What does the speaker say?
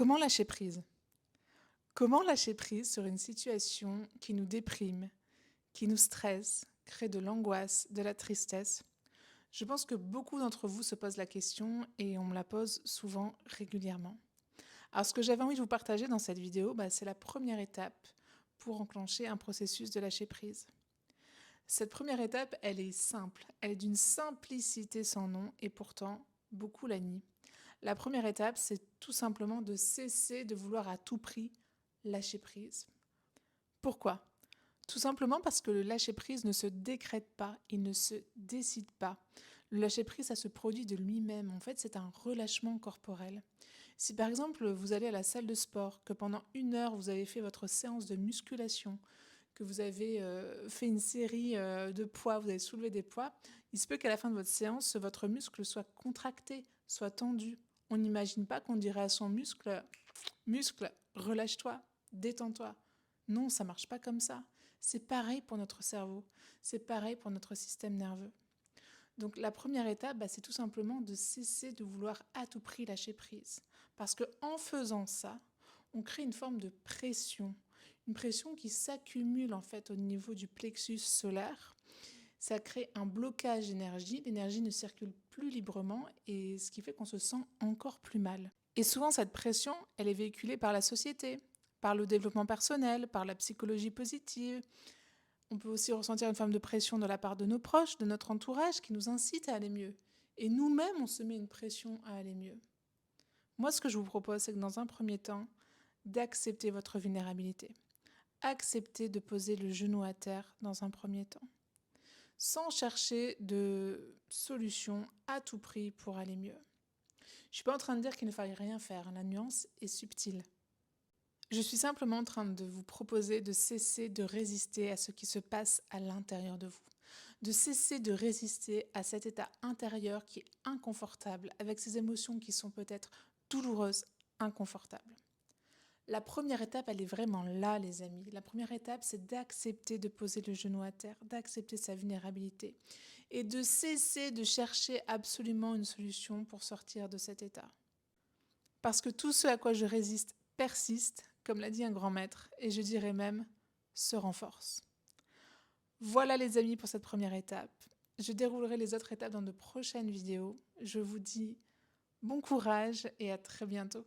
Comment lâcher prise? Comment lâcher prise sur une situation qui nous déprime, qui nous stresse, crée de l'angoisse, de la tristesse? Je pense que beaucoup d'entre vous se posent la question et on me la pose souvent régulièrement. Alors ce que j'avais envie de vous partager dans cette vidéo, c'est la première étape pour enclencher un processus de lâcher prise. Cette première étape, elle est simple, elle est d'une simplicité sans nom et pourtant beaucoup la nient. La première étape, c'est tout simplement de cesser de vouloir à tout prix lâcher prise. Pourquoi? Tout simplement parce que le lâcher-prise ne se décrète pas, il ne se décide pas. Le lâcher-prise, ça se produit de lui-même. En fait, c'est un relâchement corporel. Si par exemple, vous allez à la salle de sport, que pendant 1 heure, vous avez fait votre séance de musculation, que vous avez fait une série de poids, vous avez soulevé des poids, il se peut qu'à la fin de votre séance, votre muscle soit contracté, soit tendu. On n'imagine pas qu'on dirait à son muscle, muscle, relâche-toi, détends-toi. Non, ça marche pas comme ça. C'est pareil pour notre cerveau, c'est pareil pour notre système nerveux. Donc la première étape, c'est tout simplement de cesser de vouloir à tout prix lâcher prise. Parce qu'en faisant ça, on crée une forme de pression. Une pression qui s'accumule en fait au niveau du plexus solaire. Ça crée un blocage d'énergie, l'énergie ne circule plus librement et ce qui fait qu'on se sent encore plus mal. Et souvent cette pression, elle est véhiculée par la société, par le développement personnel, par la psychologie positive. On peut aussi ressentir une forme de pression de la part de nos proches, de notre entourage, qui nous incite à aller mieux. Et nous-mêmes, on se met une pression à aller mieux. Moi, ce que je vous propose, c'est que dans un premier temps, d'accepter votre vulnérabilité. Accepter de poser le genou à terre dans un premier temps. Sans chercher de solution à tout prix pour aller mieux. Je ne suis pas en train de dire qu'il ne faille rien faire, la nuance est subtile. Je suis simplement en train de vous proposer de cesser de résister à ce qui se passe à l'intérieur de vous. De cesser de résister à cet état intérieur qui est inconfortable, avec ces émotions qui sont peut-être douloureuses, inconfortables. La première étape, elle est vraiment là, les amis. La première étape, c'est d'accepter de poser le genou à terre, d'accepter sa vulnérabilité et de cesser de chercher absolument une solution pour sortir de cet état. Parce que tout ce à quoi je résiste persiste, comme l'a dit un grand maître, et je dirais même se renforce. Voilà les amis pour cette première étape. Je déroulerai les autres étapes dans de prochaines vidéos. Je vous dis bon courage et à très bientôt.